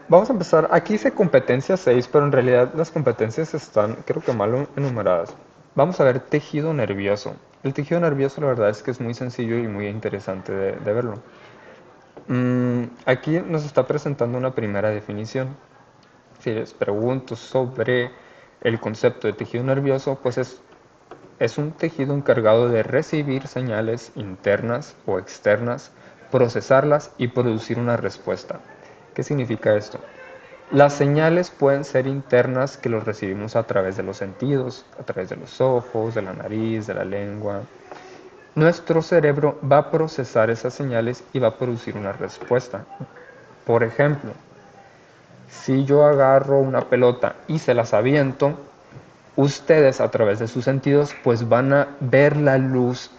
Vamos a empezar. Aquí dice competencia 6, pero en realidad las competencias están, creo que mal enumeradas. Vamos a ver tejido nervioso. El tejido nervioso, la verdad es que es muy sencillo y muy interesante de verlo. Aquí nos está presentando una primera definición. Si les pregunto sobre el concepto de tejido nervioso, pues es un tejido encargado de recibir señales internas o externas, procesarlas y producir una respuesta. ¿Qué significa esto? Las señales pueden ser internas, que los recibimos a través de los sentidos, a través de los ojos, de la nariz, de la lengua. Nuestro cerebro va a procesar esas señales y va a producir una respuesta. Por ejemplo, si yo agarro una pelota y se las aviento, ustedes a través de sus sentidos pues van a ver la luz,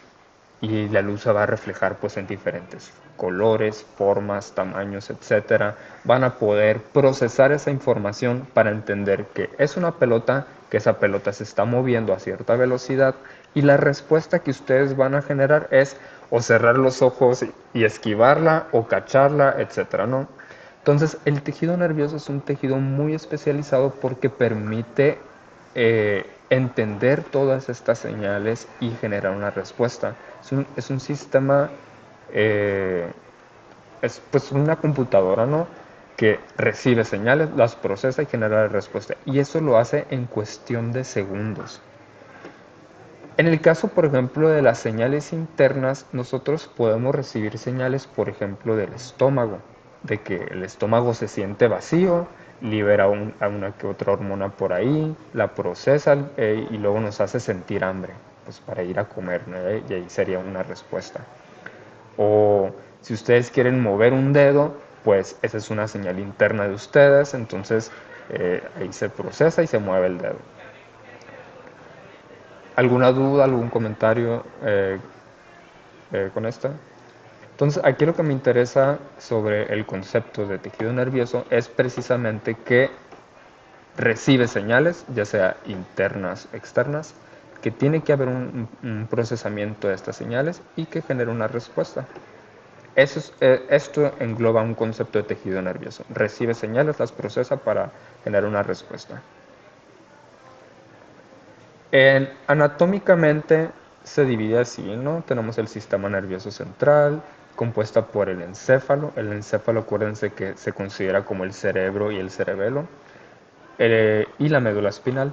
y la luz se va a reflejar pues en diferentes colores, formas, tamaños, etcétera. Van a poder procesar esa información para entender que es una pelota, que esa pelota se está moviendo a cierta velocidad, y la respuesta que ustedes van a generar es o cerrar los ojos y esquivarla o cacharla, etcétera, ¿no? Entonces, el tejido nervioso es un tejido muy especializado porque permite entender todas estas señales y generar una respuesta. Es un sistema, eh, es pues una computadora, ¿no? Que recibe señales, las procesa y genera la respuesta. Y eso lo hace en cuestión de segundos. En el caso, por ejemplo, de las señales internas, nosotros podemos recibir señales, por ejemplo, del estómago, de que el estómago se siente vacío, libera a una que otra hormona por ahí, la procesa y luego nos hace sentir hambre, pues para ir a comer, ¿no? Y ahí sería una respuesta. O si ustedes quieren mover un dedo, pues esa es una señal interna de ustedes, entonces ahí se procesa y se mueve el dedo. ¿Alguna duda, algún comentario con esta? Entonces, aquí lo que me interesa sobre el concepto de tejido nervioso es precisamente que recibe señales, ya sea internas o externas, que tiene que haber un procesamiento de estas señales y que genera una respuesta. Esto engloba un concepto de tejido nervioso. Recibe señales, las procesa para generar una respuesta. Anatómicamente se divide así, ¿no? Tenemos el sistema nervioso central, compuesta por el encéfalo. El encéfalo, acuérdense que se considera como el cerebro y el cerebelo, y la médula espinal.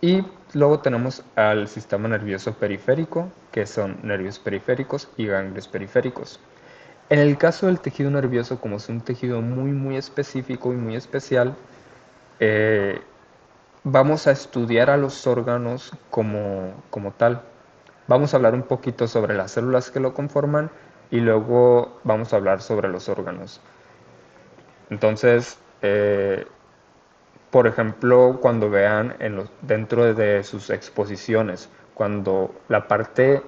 Y luego tenemos al sistema nervioso periférico, que son nervios periféricos y ganglios periféricos. En el caso del tejido nervioso, como es un tejido muy, muy específico y muy especial, eh, vamos a estudiar a los órganos como tal. Vamos a hablar un poquito sobre las células que lo conforman y luego vamos a hablar sobre los órganos. Entonces, por ejemplo, cuando vean dentro de sus exposiciones, cuando la parte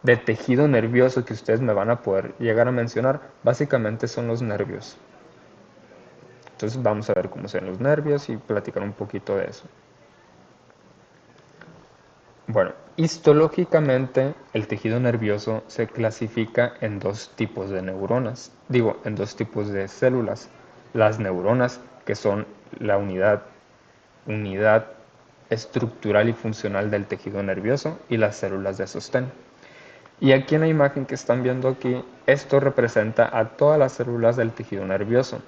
de tejido nervioso que ustedes me van a poder llegar a mencionar, básicamente son los nervios. Entonces vamos a ver cómo son los nervios y platicar un poquito de eso. Bueno, histológicamente el tejido nervioso se clasifica en dos tipos de neuronas, en dos tipos de células. Las neuronas, que son la unidad estructural y funcional del tejido nervioso, y las células de sostén. Y aquí en la imagen que están viendo aquí, esto representa a todas las células del tejido nervioso.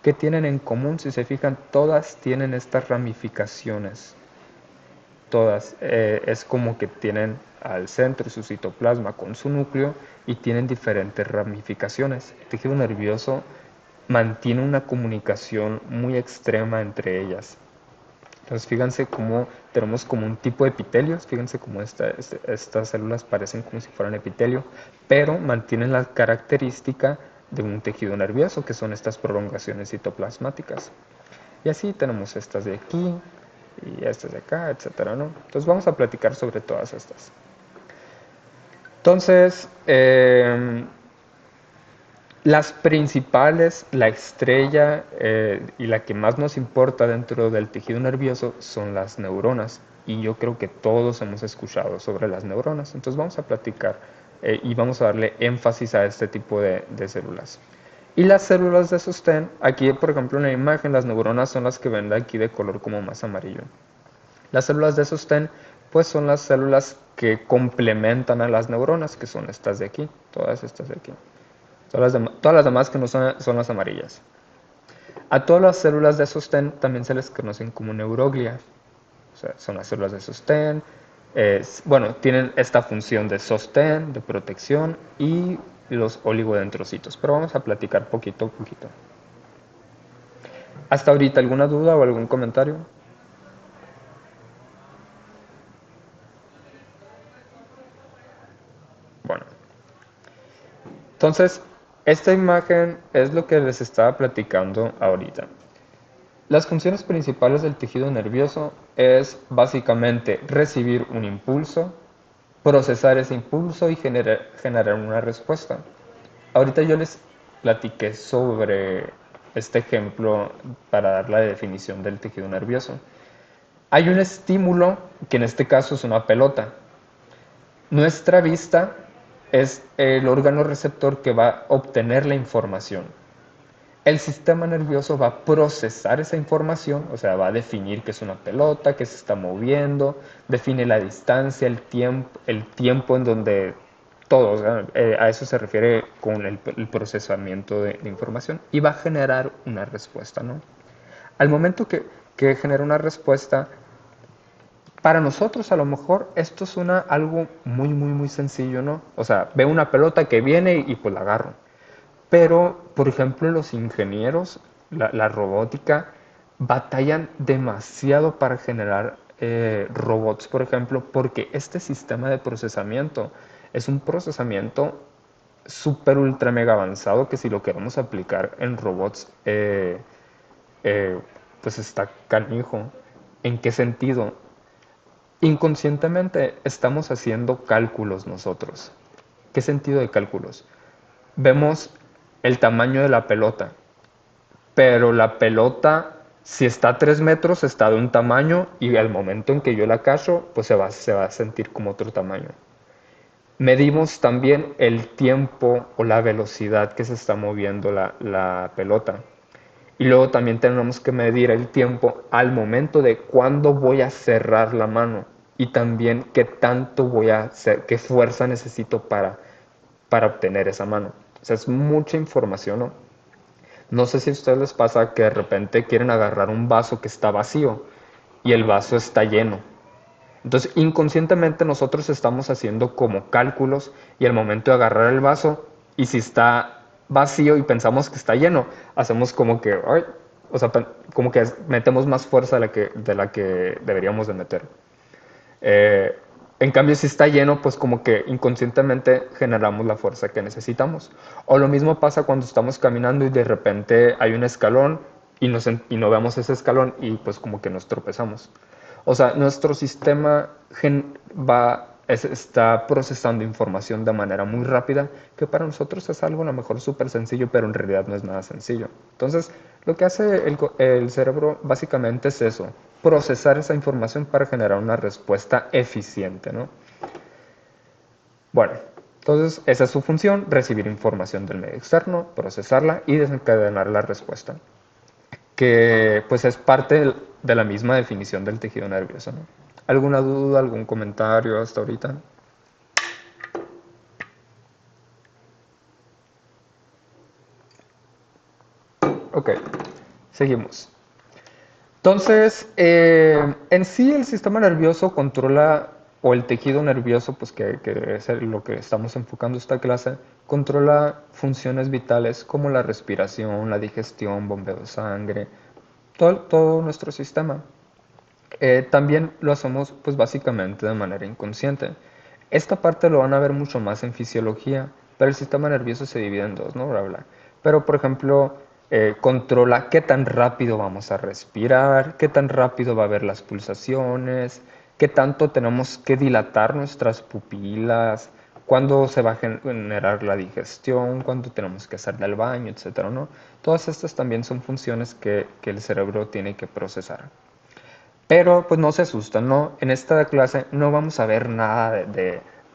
¿Qué tienen en común? Si se fijan, todas tienen estas ramificaciones. Todas. Es como que tienen al centro su citoplasma con su núcleo y tienen diferentes ramificaciones. El tejido nervioso mantiene una comunicación muy extrema entre ellas. Entonces fíjense cómo tenemos como un tipo de epitelios, fíjense cómo estas células parecen como si fueran epitelio, pero mantienen la característica de un tejido nervioso, que son estas prolongaciones citoplasmáticas. Y así tenemos estas de aquí y estas de acá, etcétera, ¿no? Entonces vamos a platicar sobre todas estas. Entonces, las principales, la estrella y la que más nos importa dentro del tejido nervioso son las neuronas. Y yo creo que todos hemos escuchado sobre las neuronas. Entonces vamos a platicar y vamos a darle énfasis a este tipo de células. Y las células de sostén, aquí por ejemplo en la imagen, las neuronas son las que ven aquí de color como más amarillo. Las células de sostén, pues son las células que complementan a las neuronas, que son estas de aquí, todas estas de aquí. Todas las demás que no son las amarillas. A todas las células de sostén también se les conocen como neuroglia. O sea, son las células de sostén. Bueno, tienen esta función de sostén, de protección y los oligodendrocitos. Pero vamos a platicar poquito a poquito. ¿Hasta ahorita alguna duda o algún comentario? Bueno, entonces, esta imagen es lo que les estaba platicando ahorita. Las funciones principales del tejido nervioso es básicamente recibir un impulso, procesar ese impulso y generar una respuesta. Ahorita yo les platiqué sobre este ejemplo para dar la definición del tejido nervioso. Hay un estímulo que en este caso es una pelota. Nuestra vista es el órgano receptor que va a obtener la información. El sistema nervioso va a procesar esa información, o sea, va a definir que es una pelota, que se está moviendo, define la distancia, el tiempo en donde todo, o sea, a eso se refiere con el procesamiento de información y va a generar una respuesta, ¿no? Al momento que genera una respuesta, para nosotros a lo mejor esto suena algo muy, muy, muy sencillo, ¿no? O sea, veo una pelota que viene y pues la agarro. Pero, por ejemplo, los ingenieros, la robótica, batallan demasiado para generar robots, por ejemplo, porque este sistema de procesamiento es un procesamiento súper ultra mega avanzado que si lo queremos aplicar en robots, eh, pues está canijo. ¿En qué sentido? Inconscientemente estamos haciendo cálculos nosotros. ¿Qué sentido de cálculos? Vemos el tamaño de la pelota, pero la pelota, si está a 3 metros, está de un tamaño y al momento en que yo la cacho, pues se va a sentir como otro tamaño. Medimos también el tiempo o la velocidad que se está moviendo la pelota. Y luego también tenemos que medir el tiempo al momento de cuándo voy a cerrar la mano y también qué tanto voy a hacer, qué fuerza necesito para obtener esa mano. O sea, es mucha información, ¿no? No sé si a ustedes les pasa que de repente quieren agarrar un vaso que está vacío y el vaso está lleno. Entonces, inconscientemente nosotros estamos haciendo como cálculos y al momento de agarrar el vaso y si está vacío y pensamos que está lleno, hacemos como que, ay, o sea, como que metemos más fuerza de la que deberíamos de meter. Eh, en cambio, si está lleno, pues como que inconscientemente generamos la fuerza que necesitamos. O lo mismo pasa cuando estamos caminando y de repente hay un escalón y no vemos ese escalón y pues como que nos tropezamos. O sea, nuestro sistema está procesando información de manera muy rápida, que para nosotros es algo a lo mejor súper sencillo, pero en realidad no es nada sencillo. Entonces, lo que hace el cerebro básicamente es eso, procesar esa información para generar una respuesta eficiente, ¿no? Bueno, entonces esa es su función, recibir información del medio externo, procesarla y desencadenar la respuesta, que pues es parte de la misma definición del tejido nervioso, ¿no? ¿Alguna duda, algún comentario hasta ahorita? Ok, seguimos. Entonces, en sí el sistema nervioso controla, o el tejido nervioso, pues que es lo que estamos enfocando esta clase, controla funciones vitales como la respiración, la digestión, bombeo de sangre, todo nuestro sistema. También lo hacemos pues básicamente de manera inconsciente. Esta parte lo van a ver mucho más en fisiología, pero el sistema nervioso se divide en dos, ¿no? Bla, bla. Pero por ejemplo, controla qué tan rápido vamos a respirar, qué tan rápido va a haber las pulsaciones, qué tanto tenemos que dilatar nuestras pupilas, cuándo se va a generar la digestión, cuándo tenemos que hacer del baño, etcétera, ¿no? Todas estas también son funciones que el cerebro tiene que procesar. Pero pues no se asusten, ¿no? En esta clase no vamos a ver nada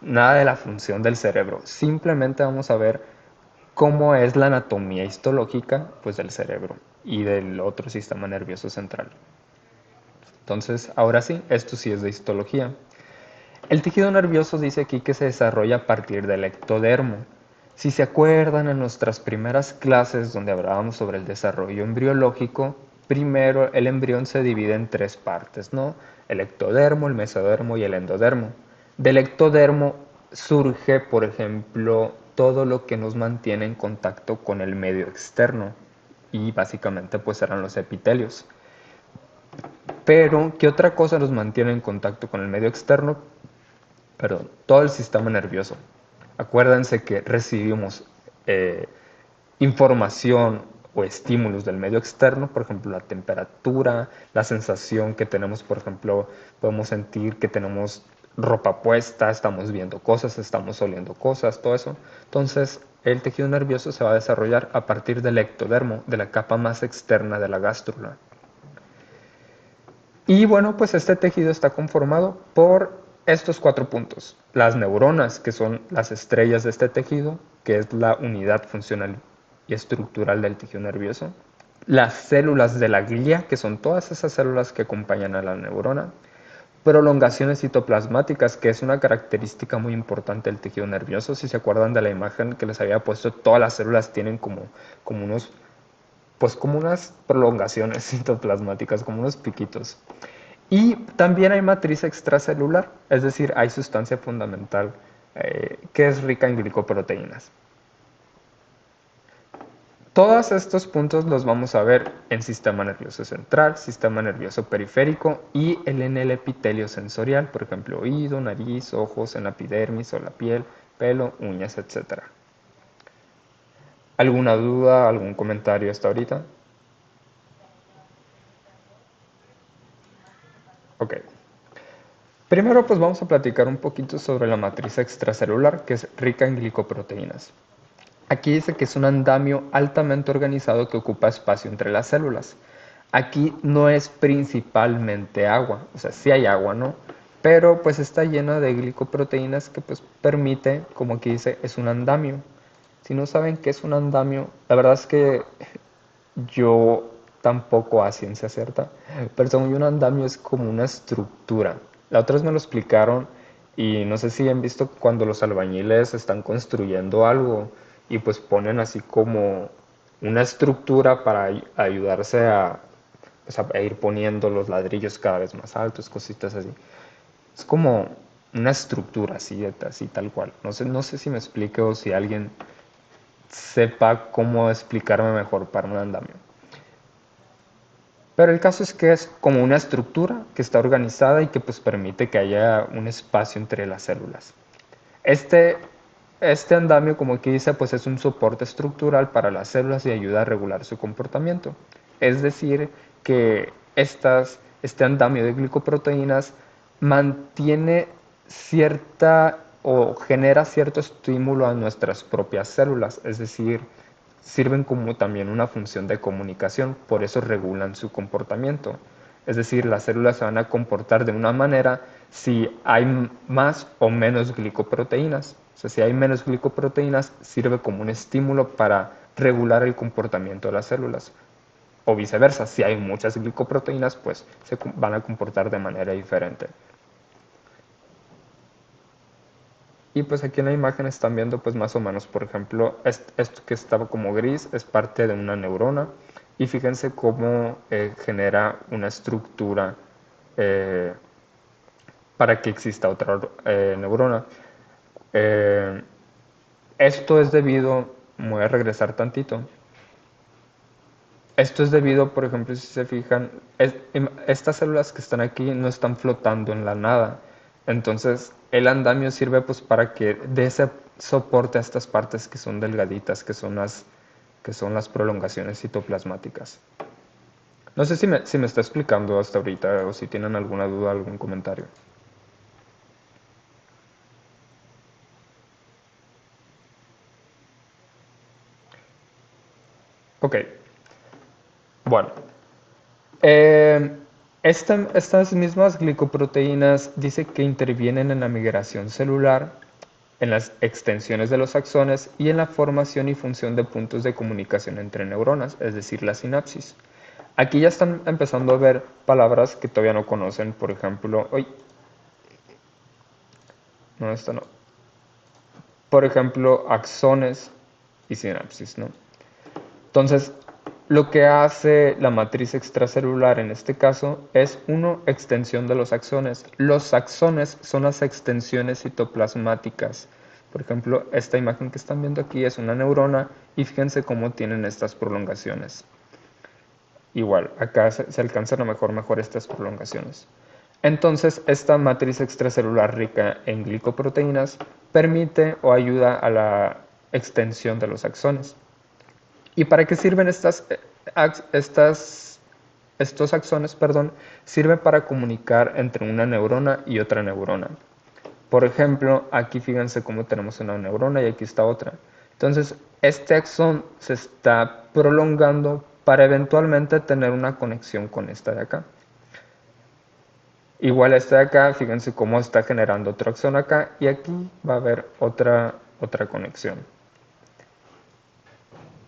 nada de la función del cerebro. Simplemente vamos a ver cómo es la anatomía histológica pues, del cerebro y del otro sistema nervioso central. Entonces, ahora sí, esto sí es de histología. El tejido nervioso dice aquí que se desarrolla a partir del ectodermo. Si se acuerdan en nuestras primeras clases donde hablábamos sobre el desarrollo embriológico, primero el embrión se divide en tres partes, ¿no? El ectodermo, el mesodermo y el endodermo. Del ectodermo surge, por ejemplo, todo lo que nos mantiene en contacto con el medio externo y básicamente pues eran los epitelios. Pero, ¿qué otra cosa nos mantiene en contacto con el medio externo? Perdón, todo el sistema nervioso. Acuérdense que recibimos eh, información o estímulos del medio externo, por ejemplo, la temperatura, la sensación que tenemos, por ejemplo, podemos sentir que tenemos ropa puesta, estamos viendo cosas, estamos oliendo cosas, todo eso. Entonces, el tejido nervioso se va a desarrollar a partir del ectodermo, de la capa más externa de la gástrula. Y bueno, pues este tejido está conformado por estos 4 puntos. Las neuronas, que son las estrellas de este tejido, que es la unidad funcional y estructural del tejido nervioso. Las células de la glía, que son todas esas células que acompañan a la neurona. Prolongaciones citoplasmáticas, que es una característica muy importante del tejido nervioso. Si se acuerdan de la imagen que les había puesto, todas las células tienen como unos pues como unas prolongaciones citoplasmáticas, como unos piquitos. Y también hay matriz extracelular, es decir, hay sustancia fundamental que es rica en glicoproteínas. Todos estos puntos los vamos a ver en sistema nervioso central, sistema nervioso periférico y en el epitelio sensorial, por ejemplo, oído, nariz, ojos, en la epidermis o la piel, pelo, uñas, etc. ¿Alguna duda, algún comentario hasta ahorita? Ok. Primero pues vamos a platicar un poquito sobre la matriz extracelular, que es rica en glicoproteínas. Aquí dice que es un andamio altamente organizado que ocupa espacio entre las células. Aquí no es principalmente agua, o sea, sí hay agua, ¿no? Pero pues está llena de glicoproteínas que pues permite, como aquí dice, es un andamio. Si no saben qué es un andamio, la verdad es que yo tampoco a ciencia cierta, pero según yo un andamio es como una estructura. La otra vez me lo explicaron y no sé si han visto cuando los albañiles están construyendo algo y pues ponen así como una estructura para ayudarse pues, a ir poniendo los ladrillos cada vez más altos, cositas así. Es como una estructura así, así tal cual. No sé si me explique o si alguien sepa cómo explicarme mejor para un andamio. Pero el caso es que es como una estructura que está organizada y que pues permite que haya un espacio entre las células. Este, este andamio, como aquí dice, pues es un soporte estructural para las células y ayuda a regular su comportamiento. Es decir, que este andamio de glicoproteínas mantiene cierta o genera cierto estímulo a nuestras propias células, es decir, sirven como también una función de comunicación, por eso regulan su comportamiento. Es decir, las células se van a comportar de una manera si hay más o menos glicoproteínas. O sea, si hay menos glicoproteínas, sirve como un estímulo para regular el comportamiento de las células. O viceversa, si hay muchas glicoproteínas, pues se van a comportar de manera diferente. Y pues aquí en la imagen están viendo pues más o menos, por ejemplo, esto que estaba como gris es parte de una neurona y fíjense cómo genera una estructura eh, para que exista otra neurona. Eh, Esto es debido, me voy a regresar tantito, esto es debido, por ejemplo, si se fijan, estas células que están aquí no están flotando en la nada. Entonces, el andamio sirve pues para que dé ese soporte a estas partes que son delgaditas, que son las prolongaciones citoplasmáticas. No sé si me está explicando hasta ahorita o si tienen alguna duda, algún comentario. Ok, bueno, Eh, estas mismas glicoproteínas dice que intervienen en la migración celular en las extensiones de los axones y en la formación y función de puntos de comunicación entre neuronas, es decir, la sinapsis. Aquí ya están empezando a ver palabras que todavía no conocen, por ejemplo, no, esta no. Por ejemplo, axones y sinapsis, ¿no? Entonces, lo que hace la matriz extracelular en este caso es, uno, extensión de los axones. Los axones son las extensiones citoplasmáticas. Por ejemplo, esta imagen que están viendo aquí es una neurona y fíjense cómo tienen estas prolongaciones. Igual, acá se alcanzan a mejor estas prolongaciones. Entonces, esta matriz extracelular rica en glicoproteínas permite o ayuda a la extensión de los axones. ¿Y para qué sirven estos axones? Sirven para comunicar entre una neurona y otra neurona. Por ejemplo, aquí fíjense cómo tenemos una neurona y aquí está otra. Entonces, este axón se está prolongando para eventualmente tener una conexión con esta de acá. Igual esta de acá, fíjense cómo está generando otro axón acá y aquí va a haber otra conexión.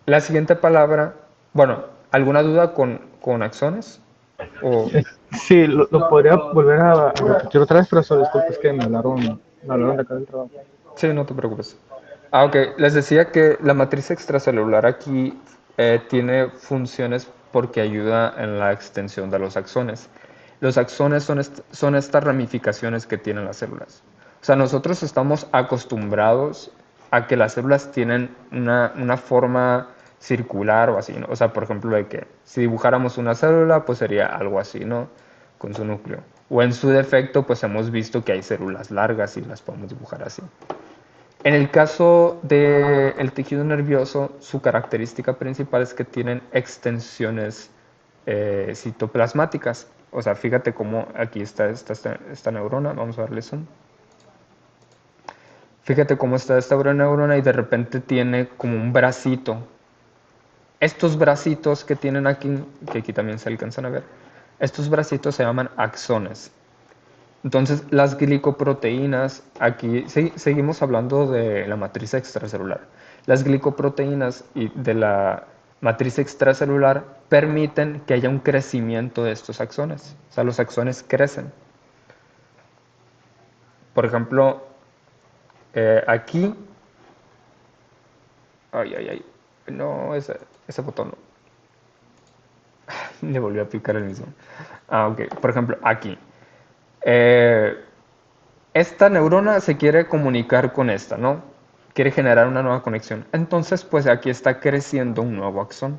La siguiente palabra, bueno, ¿alguna duda con axones? O, Sí, lo podría volver a repetir otra vez, pero solo disculpe, es que me hablaron de acá del trabajo. sí, no te preocupes. Ah, ok. Les decía que la matriz extracelular aquí tiene funciones porque ayuda en la extensión de los axones. Los axones son estas ramificaciones que tienen las células. O sea, nosotros estamos acostumbrados a que las células tienen una forma circular o así, ¿no? O sea, por ejemplo, de que si dibujáramos una célula, pues sería algo así, ¿no? Con su núcleo. O en su defecto, pues hemos visto que hay células largas y las podemos dibujar así. En el caso del tejido nervioso, su característica principal es que tienen extensiones citoplasmáticas. O sea, fíjate cómo aquí está esta neurona. Vamos a darle zoom. Fíjate cómo está esta neurona y de repente tiene como un bracito. Estos bracitos que tienen aquí, que aquí también se alcanzan a ver, estos bracitos se llaman axones. Entonces, las glicoproteínas, aquí seguimos hablando de la matriz extracelular. Las glicoproteínas y de la matriz extracelular permiten que haya un crecimiento de estos axones. O sea, los axones crecen. Por ejemplo, aquí... No, ese botón no. Le volvió a picar el mismo. Ah, ok. Por ejemplo, aquí. Eh, esta neurona se quiere comunicar con esta, ¿no? Quiere generar una nueva conexión. Entonces, pues aquí está creciendo un nuevo axón.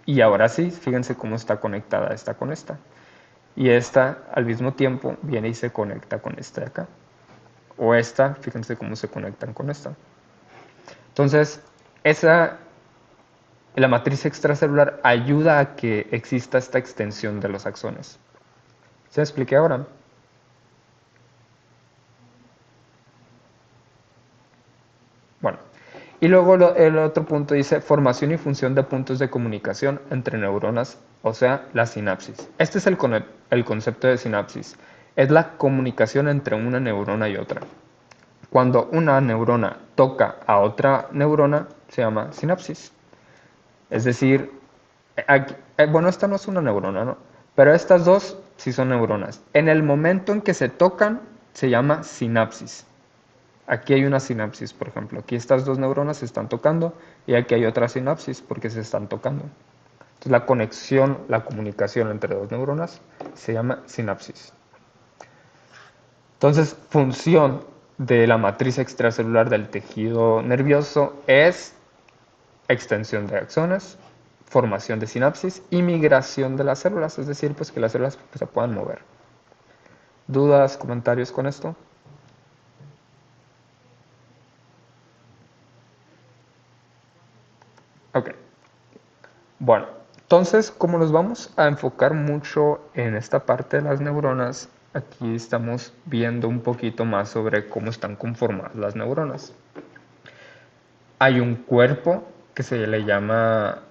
Y ahora sí, fíjense cómo está conectada esta con esta. Y esta, al mismo tiempo, viene y se conecta con esta de acá. O esta, fíjense cómo se conectan con esta. Entonces, la matriz extracelular ayuda a que exista esta extensión de los axones. ¿Se me expliqué ahora? Bueno, y luego el otro punto dice formación y función de puntos de comunicación entre neuronas, o sea, la sinapsis. Este es el concepto de sinapsis. Es la comunicación entre una neurona y otra. Cuando una neurona toca a otra neurona, se llama sinapsis. Es decir, bueno, esta no es una neurona, ¿no? Pero estas dos sí son neuronas. En el momento en que se tocan, se llama sinapsis. Aquí hay una sinapsis, por ejemplo. Aquí estas dos neuronas se están tocando y aquí hay otra sinapsis porque se están tocando. Entonces la conexión, la comunicación entre dos neuronas se llama sinapsis. Entonces, función de la matriz extracelular del tejido nervioso es extensión de axones, formación de sinapsis y migración de las células, es decir, pues que las células pues, se puedan mover. ¿Dudas, comentarios con esto? Ok. Bueno, entonces, como nos vamos a enfocar mucho en esta parte de las neuronas, aquí estamos viendo un poquito más sobre cómo están conformadas las neuronas. Hay un cuerpo que se le llama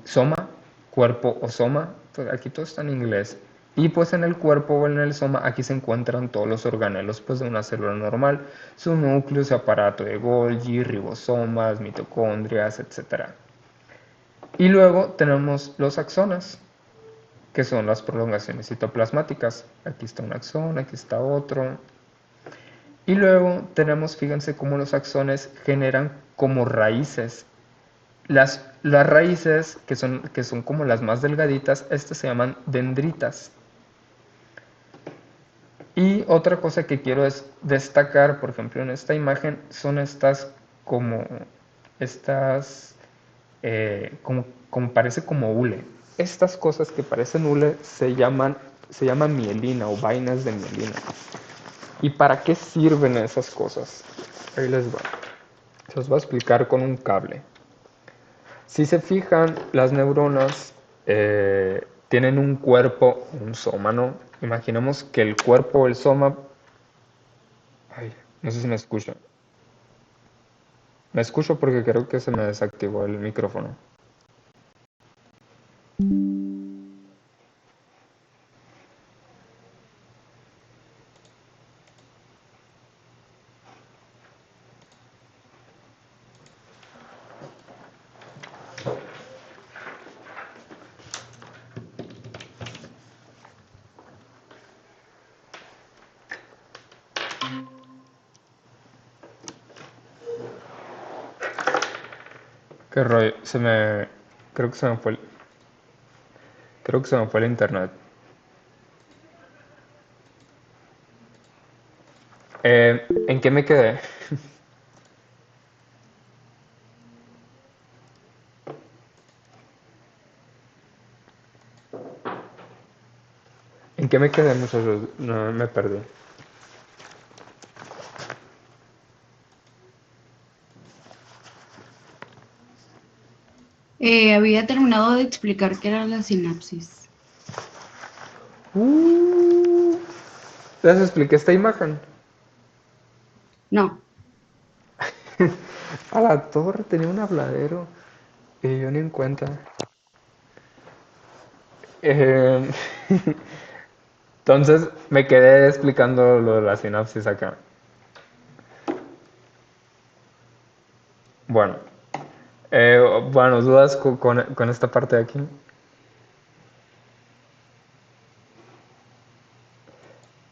soma, cuerpo o soma, pues aquí todo está en inglés. Y pues en el cuerpo o en el soma aquí se encuentran todos los organelos pues de una célula normal, su núcleo, su aparato de Golgi, ribosomas, mitocondrias, etcétera. Y luego tenemos los axones, que son las prolongaciones citoplasmáticas. Aquí está un axón, aquí está otro. Y luego tenemos, fíjense cómo los axones generan como raíces. Las raíces, que son como las más delgaditas, estas se llaman dendritas. Y otra cosa que quiero es destacar, por ejemplo, en esta imagen, son como, estas, como parece como hule. Estas cosas que parecen hule se llaman mielina o vainas de mielina. ¿Y para qué sirven esas cosas? Ahí les va. Se los voy a explicar con un cable. Si se fijan, las neuronas tienen un cuerpo, un soma, ¿no? Imaginemos que el cuerpo o el soma... Ay, no sé si me escuchan. Me escucho porque creo que se me desactivó el micrófono. Qué rollo, creo que se me fue creo que se me fue el internet. ¿En qué me quedé? ¿En qué me quedé, muchachos? No, me perdí. Había terminado de explicar qué era la sinapsis. Les expliqué esta imagen. No, A la torre tenía un habladero y yo ni en cuenta. Eh, Entonces me quedé explicando lo de la sinapsis acá. Bueno, bueno, dudas con esta parte de aquí.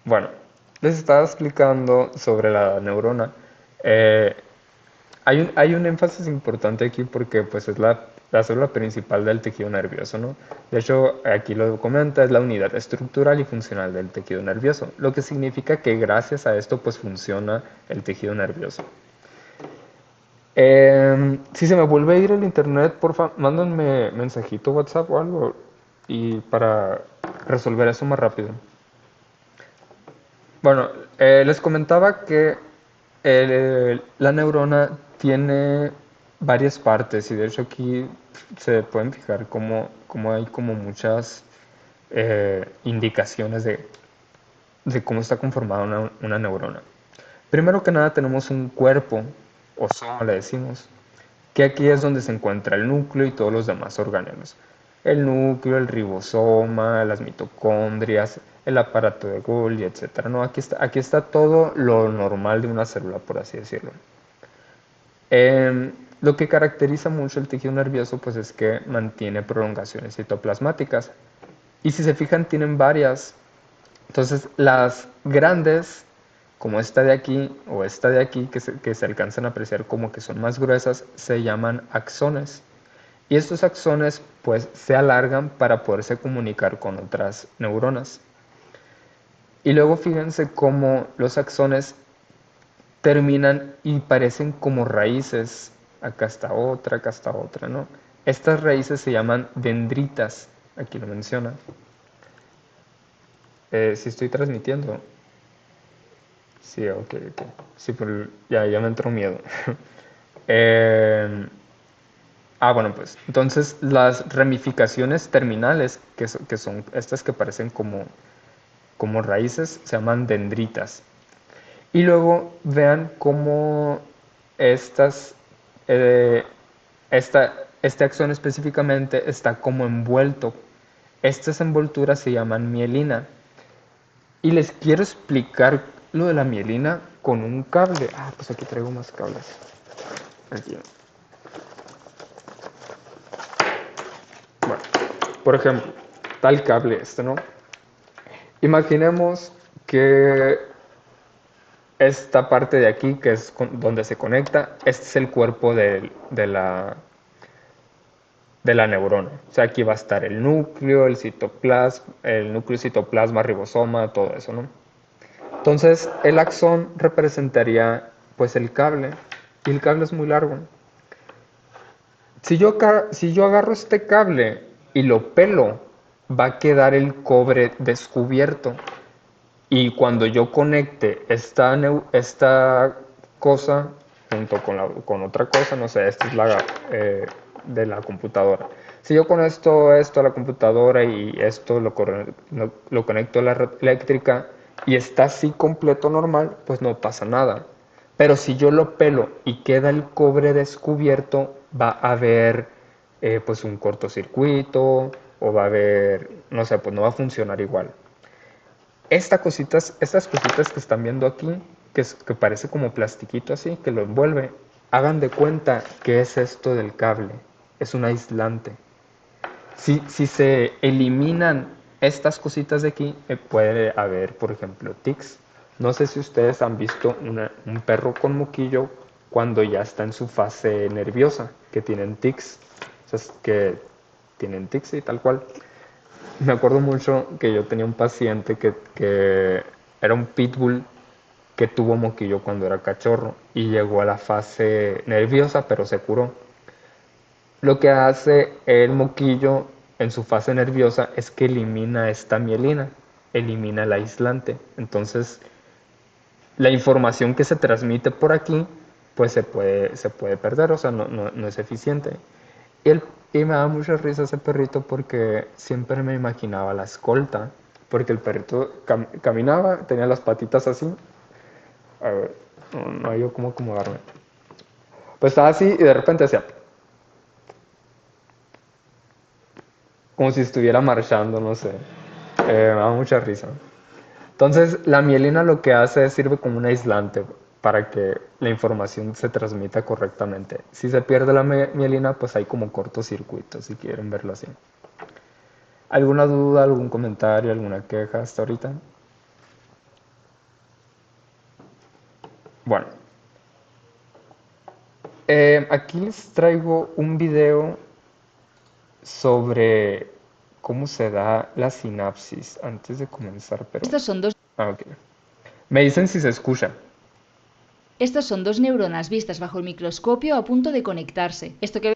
Bueno, les estaba explicando sobre la neurona. Eh, hay un énfasis importante aquí porque pues es la célula principal del tejido nervioso, ¿no? De hecho, aquí lo comenta, es la unidad estructural y funcional del tejido nervioso, lo que significa que gracias a esto pues funciona el tejido nervioso. Si se me vuelve a ir el internet, porfa, mándenme mensajito WhatsApp o algo y para resolver eso más rápido. Bueno, les comentaba que la neurona tiene varias partes y de hecho aquí se pueden fijar cómo hay como muchas indicaciones de cómo está conformada una neurona. Primero que nada tenemos un cuerpo, o soma le decimos, que aquí es donde se encuentra el núcleo y todos los demás orgánulos. El núcleo, el ribosoma, las mitocondrias, el aparato de Golgi, etc. ¿No? Aquí está todo lo normal de una célula, por así decirlo. Lo que caracteriza mucho el tejido nervioso pues es que mantiene prolongaciones citoplasmáticas. Y si se fijan, tienen varias. Entonces, las grandes, como esta de aquí o esta de aquí, que se alcanzan a apreciar como que son más gruesas, se llaman axones. Y estos axones pues se alargan para poderse comunicar con otras neuronas. Y luego fíjense cómo los axones terminan y parecen como raíces. Acá está otra, ¿no? Estas raíces se llaman dendritas. Aquí lo menciona. Si estoy transmitiendo. Sí, ok, ok. Sí, pero ya me entró miedo. Eh, bueno, pues entonces las ramificaciones terminales, que son estas que parecen como raíces, se llaman dendritas. Y luego vean cómo estas, eh, este axón específicamente está como envuelto Estas envolturas se llaman mielina. Y les quiero explicar lo de la mielina con un cable. Ah, pues aquí traigo más cables. Aquí. Bueno, por ejemplo, tal cable este, ¿no? Imaginemos que esta parte de aquí, que es donde se conecta, este es el cuerpo de la neurona. O sea, aquí va a estar el núcleo, el núcleo, citoplasma, ribosoma, todo eso, ¿no? Entonces, el axón representaría pues el cable, y el cable es muy largo. Si yo agarro este cable y lo pelo, va a quedar el cobre descubierto. Y cuando yo conecte esta cosa junto con otra cosa, no sé, esta es de la computadora. Si yo conecto esto a la computadora y esto lo conecto a la red eléctrica y está así completo normal, pues no pasa nada. Pero si yo lo pelo y queda el cobre descubierto, va a haber pues un cortocircuito o va a haber, no sé, pues no va a funcionar igual. Estas cositas que están viendo aquí, que parece como plastiquito así, que lo envuelve, hagan de cuenta que es esto del cable. Es un aislante. Si se eliminan estas cositas de aquí, puede haber, por ejemplo, tics. No sé si ustedes han visto un perro con moquillo cuando ya está en su fase nerviosa, que tienen tics. O sea, que tienen tics y tal cual. Me acuerdo mucho que yo tenía un paciente que era un pitbull que tuvo moquillo cuando era cachorro y llegó a la fase nerviosa, pero se curó. Lo que hace el moquillo en su fase nerviosa es que elimina esta mielina, elimina el aislante. Entonces, la información que se transmite por aquí, pues se puede perder, o sea, no es eficiente. Y, y me daba mucha risa ese perrito porque siempre me imaginaba la escolta, porque el perrito caminaba, tenía las patitas así. A ver, no hay yo cómo acomodarme. Pues estaba así y de repente hacía como si estuviera marchando, no sé. Me da mucha risa. Entonces, la mielina lo que hace es sirve como un aislante para que la información se transmita correctamente. Si se pierde la mielina, pues hay como cortocircuito, si quieren verlo así. ¿Alguna duda, algún comentario, alguna queja hasta ahorita? Bueno, aquí les traigo un video sobre cómo se da la sinapsis antes de comenzar, pero... Estos son dos, Ah, ok. Me dicen si se escucha. estos son dos neuronas vistas bajo el microscopio a punto de conectarse. Esto que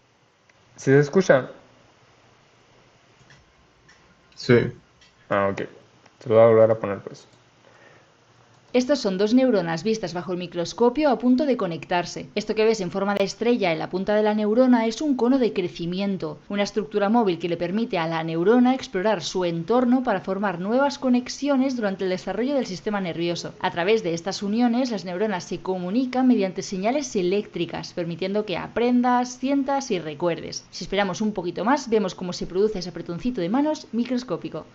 ¿Si se escucha? Sí. Ah, ok. Te lo voy a volver a poner pues. Estos son dos neuronas vistas bajo el microscopio a punto de conectarse. Esto que ves en forma de estrella en la punta de la neurona es un cono de crecimiento, una estructura móvil que le permite a la neurona explorar su entorno para formar nuevas conexiones durante el desarrollo del sistema nervioso. A través de estas uniones, las neuronas se comunican mediante señales eléctricas, permitiendo que aprendas, sientas y recuerdes. Si esperamos un poquito más, vemos cómo se produce ese apretoncito de manos microscópico.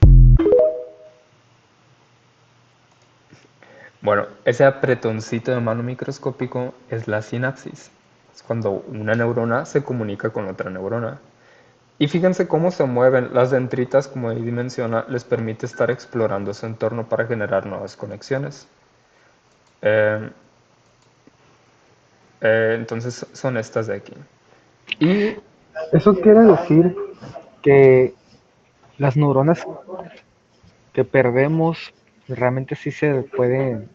Bueno, ese apretoncito de mano microscópico es la sinapsis. Es cuando una neurona se comunica con otra neurona. Y fíjense cómo se mueven. Las dendritas, como ahí menciona, les permite estar explorando su entorno para generar nuevas conexiones. Eh, entonces son estas de aquí. Y Eso quiere decir que las neuronas que perdemos realmente sí se pueden,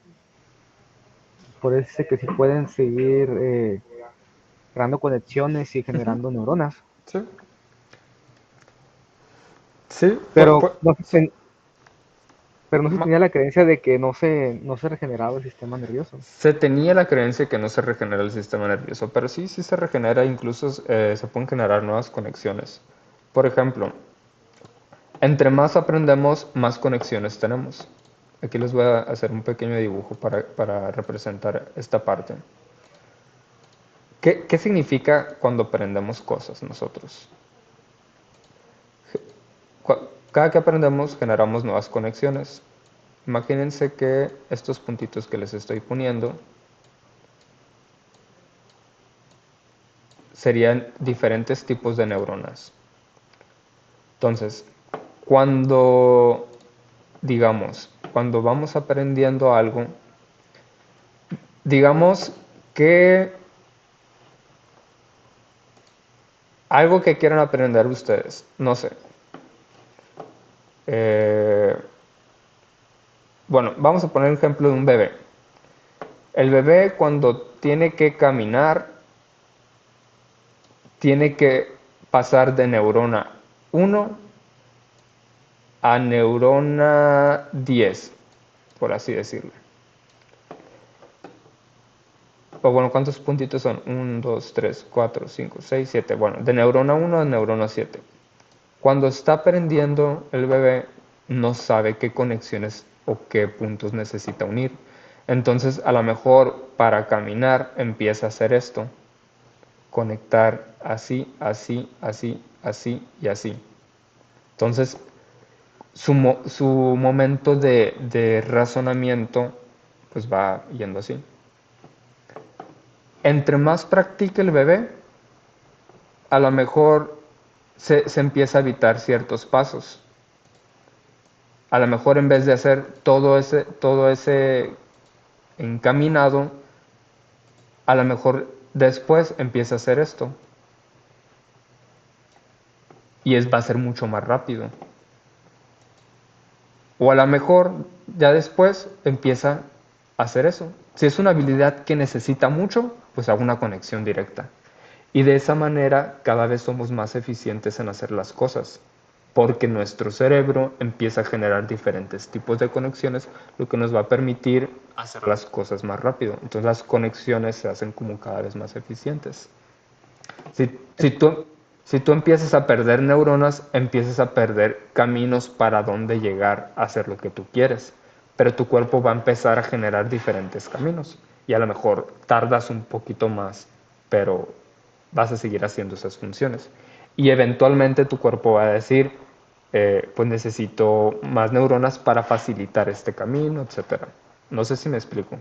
por eso que sí pueden seguir creando conexiones y generando neuronas. sí, sí, Pero no se, pero no se ma- tenía la creencia de que no se regeneraba el sistema nervioso. se tenía la creencia que no se regenera el sistema nervioso, pero sí, sí se regenera, incluso se pueden generar nuevas conexiones. Por ejemplo, entre más aprendemos, más conexiones tenemos. Aquí les voy a hacer un pequeño dibujo para representar esta parte. ¿Qué significa cuando aprendemos cosas nosotros? Cada que aprendemos generamos nuevas conexiones. Imagínense que estos puntitos que les estoy poniendo serían diferentes tipos de neuronas. Entonces, cuando vamos aprendiendo algo, digamos que algo que quieran aprender ustedes, no sé. Bueno, vamos a poner el ejemplo de un bebé. El bebé cuando tiene que caminar, tiene que pasar de neurona 1 a neurona 10, por así decirlo. O bueno, ¿cuántos puntitos son? 1, 2, 3, 4, 5, 6, 7. Bueno, de neurona 1 a neurona 7. Cuando está aprendiendo el bebé, no sabe qué conexiones o qué puntos necesita unir. Entonces, a lo mejor para caminar empieza a hacer esto. Conectar así, así, así, así y así. Entonces, su momento de razonamiento pues va yendo así. Entre más practique el bebé, a lo mejor se empieza a evitar ciertos pasos. A lo mejor en vez de hacer todo ese encaminado, a lo mejor después empieza a hacer esto. Y va a ser mucho más rápido. O a lo mejor ya después empieza a hacer eso. Si es una habilidad que necesita mucho, pues hago una conexión directa. Y de esa manera cada vez somos más eficientes en hacer las cosas, porque nuestro cerebro empieza a generar diferentes tipos de conexiones, lo que nos va a permitir hacer las cosas más rápido. Entonces las conexiones se hacen como cada vez más eficientes. Si tú empiezas a perder neuronas, empiezas a perder caminos para dónde llegar a hacer lo que tú quieres. Pero tu cuerpo va a empezar a generar diferentes caminos. Y a lo mejor tardas un poquito más, pero vas a seguir haciendo esas funciones. Y eventualmente tu cuerpo va a decir, pues necesito más neuronas para facilitar este camino, etc. No sé si me explico.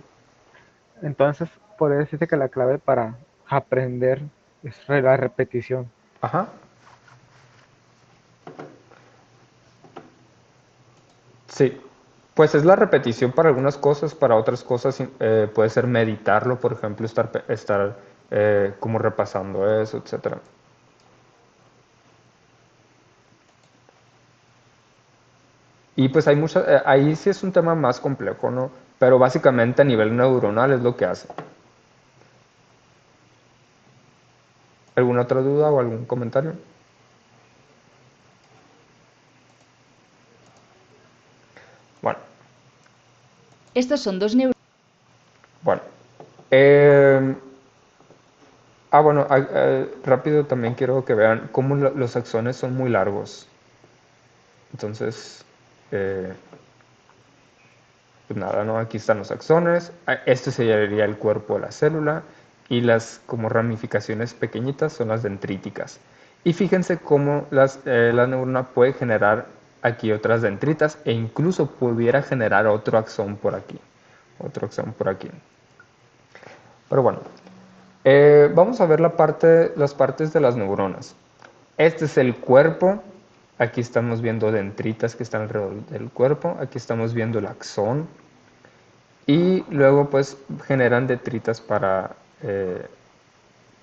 Entonces, podría decirse que la clave para aprender es la repetición. Ajá. Sí, pues es la repetición para algunas cosas, para otras cosas puede ser meditarlo, por ejemplo, estar como repasando eso, etcétera. Y pues hay ahí sí es un tema más complejo, ¿no? Pero básicamente a nivel neuronal es lo que hace. ¿Alguna otra duda o algún comentario? Bueno. Estos son dos neuronas. Bueno. Bueno, rápido también quiero que vean cómo los axones son muy largos. Entonces, pues nada, ¿no? Aquí están los axones. Este sería el cuerpo de la célula. Y las como ramificaciones pequeñitas son las dendríticas. Y fíjense cómo la neurona puede generar aquí otras dendritas e incluso pudiera generar otro axón por aquí. Otro axón por aquí. Pero bueno, vamos a ver las partes de las neuronas. Este es el cuerpo. Aquí estamos viendo dendritas que están alrededor del cuerpo. Aquí estamos viendo el axón. Y luego pues generan dendritas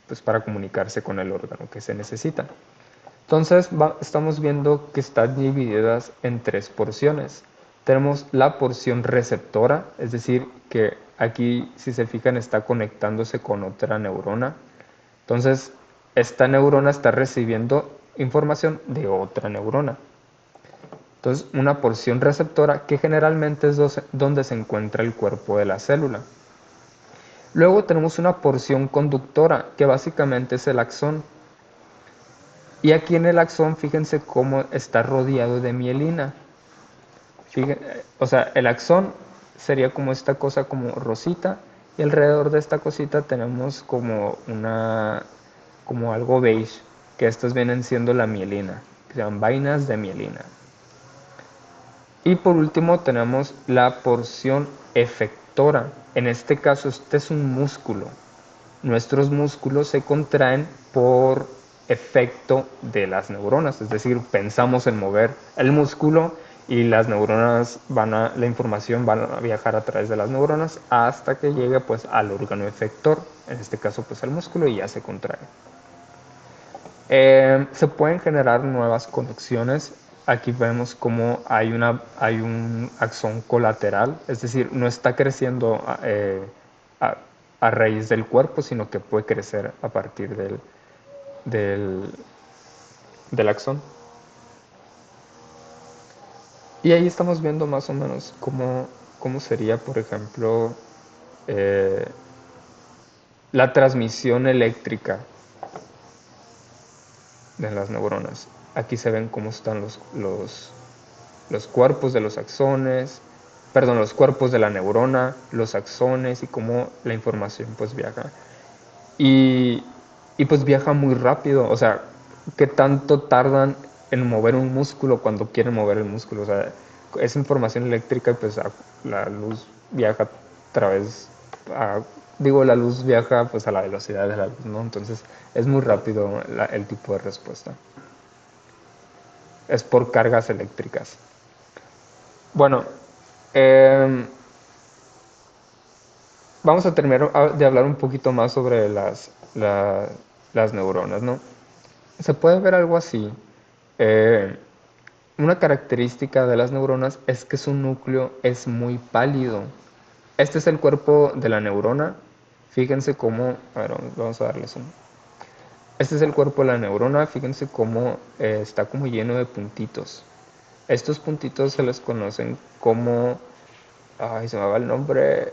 pues para comunicarse con el órgano que se necesita. Entonces estamos viendo que están divididas en 3 porciones. Tenemos la porción receptora, es decir, que aquí si se fijan está conectándose con otra neurona. Entonces esta neurona está recibiendo información de otra neurona. Entonces una porción receptora que generalmente es donde se encuentra el cuerpo de la célula. Luego tenemos una porción conductora que básicamente es el axón. Y aquí en el axón, fíjense cómo está rodeado de mielina. O sea, el axón sería como esta cosa como rosita y alrededor de esta cosita tenemos como algo beige, que estas vienen siendo la mielina, que se llaman vainas de mielina. Y por último tenemos la porción efectora. En este caso, este es un músculo. Nuestros músculos se contraen por efecto de las neuronas, es decir, pensamos en mover el músculo y las neuronas la información va a viajar a través de las neuronas hasta que llegue pues al órgano efector, en este caso pues al músculo, y ya se contrae. Se pueden generar nuevas conexiones. Aquí vemos cómo hay un axón colateral, es decir, no está creciendo a raíz del cuerpo, sino que puede crecer a partir del axón. Y ahí estamos viendo más o menos cómo sería, por ejemplo, la transmisión eléctrica de las neuronas. Aquí se ven cómo están los cuerpos de los axones, perdón, los cuerpos de la neurona, los axones y cómo la información pues viaja. Y pues viaja muy rápido, o sea, ¿qué tanto tardan en mover un músculo cuando quieren mover el músculo? O sea, es información eléctrica y pues la luz viaja a través, la luz viaja pues a la velocidad de la luz, ¿no? Entonces es muy rápido el tipo de respuesta. Es por cargas eléctricas. Bueno, vamos a terminar de hablar un poquito más sobre las neuronas, ¿no? Se puede ver algo así. Una característica de las neuronas es que su núcleo es muy pálido. Este es el cuerpo de la neurona. Fíjense cómo... A ver, vamos a darles un... Este es el cuerpo de la neurona. Fíjense cómo está como lleno de puntitos. Estos puntitos se les conocen como... Ay, se me va el nombre...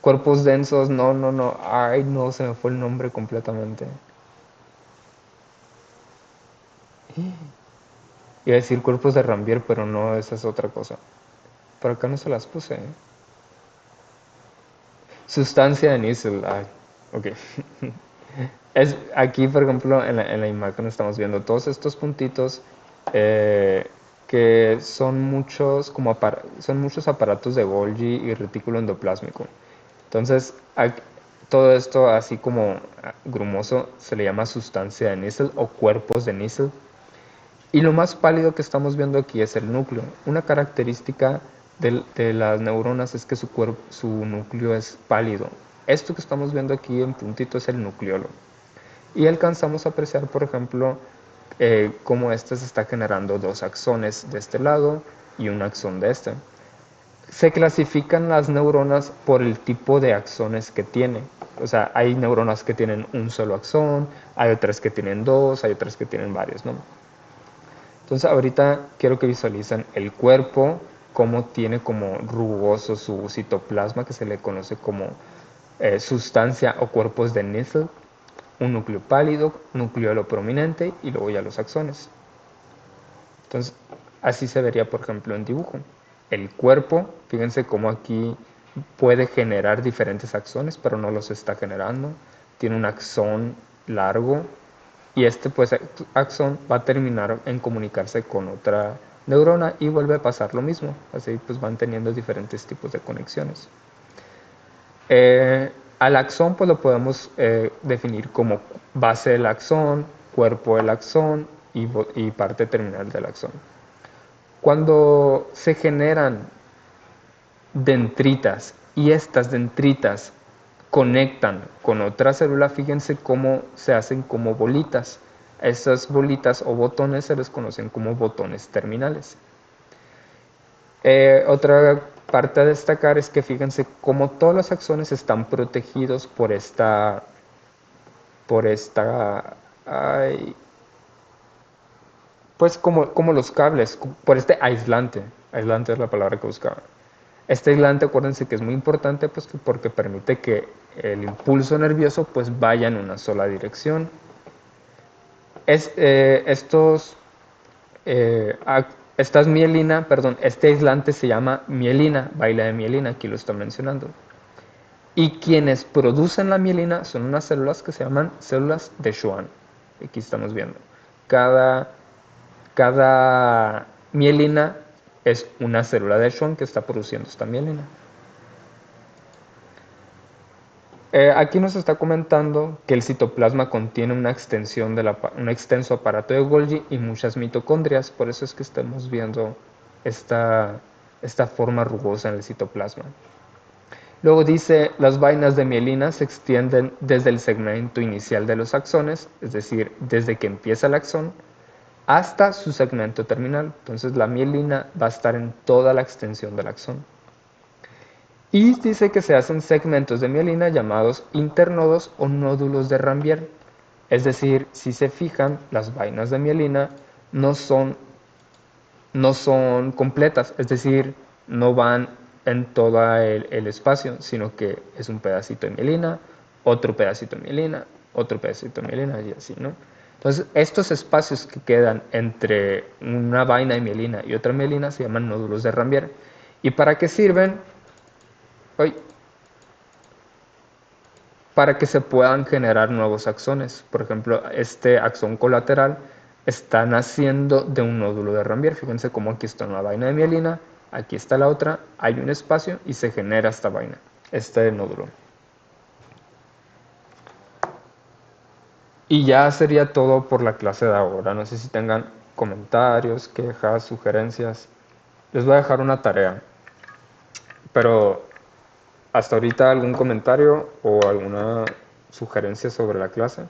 Cuerpos densos, no. Ay, no, se me fue el nombre completamente. Iba a decir cuerpos de Rambier, pero no, esa es otra cosa. Por acá no se las puse. Sustancia de Nissl. Ay, ok. Aquí, por ejemplo, en la imagen estamos viendo todos estos puntitos que son muchos aparatos de Golgi y retículo endoplásmico. Entonces, todo esto así como grumoso se le llama sustancia de Nissl o cuerpos de Nissl. Y lo más pálido que estamos viendo aquí es el núcleo. Una característica de las neuronas es que su núcleo es pálido. Esto que estamos viendo aquí en puntito es el nucleolo. Y alcanzamos a apreciar, por ejemplo, cómo este se está generando dos axones de este lado y un axón de este. Se clasifican las neuronas por el tipo de axones que tiene. O sea, hay neuronas que tienen un solo axón, hay otras que tienen dos, hay otras que tienen varios, ¿no? Entonces ahorita quiero que visualicen el cuerpo, cómo tiene como rugoso su citoplasma, que se le conoce como sustancia o cuerpos de Nissl, un núcleo pálido, nucleolo prominente y luego ya los axones. Entonces así se vería, por ejemplo, en dibujo. El cuerpo, fíjense cómo aquí puede generar diferentes axones, pero no los está generando. Tiene un axón largo y este pues axón va a terminar en comunicarse con otra neurona y vuelve a pasar lo mismo. Así pues van teniendo diferentes tipos de conexiones. Al axón pues lo podemos definir como base del axón, cuerpo del axón y parte terminal del axón. Cuando se generan dendritas y estas dendritas conectan con otra célula, fíjense cómo se hacen como bolitas. Estas bolitas o botones se les conocen como botones terminales. Otra parte a destacar es que fíjense cómo todos los axones están protegidos por pues como los cables, por este aislante. Aislante es la palabra que buscaba. Este aislante, acuérdense que es muy importante pues, porque permite que el impulso nervioso pues, vaya en una sola dirección. Estas mielina, este aislante se llama mielina, baile de mielina, aquí lo está mencionando. Y quienes producen la mielina son unas células que se llaman células de Schwann. Aquí estamos viendo. Cada cada mielina es una célula de Schwann que está produciendo esta mielina. Aquí nos está comentando que el citoplasma contiene una extensión un extenso aparato de Golgi y muchas mitocondrias, por eso es que estamos viendo esta forma rugosa en el citoplasma. Luego dice, las vainas de mielina se extienden desde el segmento inicial de los axones, es decir, desde que empieza el axón, hasta su segmento terminal. Entonces la mielina va a estar en toda la extensión del axón. Y dice que se hacen segmentos de mielina llamados internodos o nódulos de Rambier. Es decir, si se fijan, las vainas de mielina no son completas, es decir, no van en todo el espacio, sino que es un pedacito de mielina, otro pedacito de mielina, otro pedacito de mielina y así, ¿no? Entonces, estos espacios que quedan entre una vaina de mielina y otra mielina se llaman nódulos de Rambier. ¿Y para qué sirven? Para que se puedan generar nuevos axones. Por ejemplo, este axón colateral está naciendo de un nódulo de Rambier. Fíjense cómo aquí está una vaina de mielina, aquí está la otra, hay un espacio y se genera esta vaina, este nódulo. Y ya sería todo por la clase de ahora. No sé si tengan comentarios, quejas, sugerencias. Les voy a dejar una tarea. Pero hasta ahorita, ¿algún comentario o alguna sugerencia sobre la clase?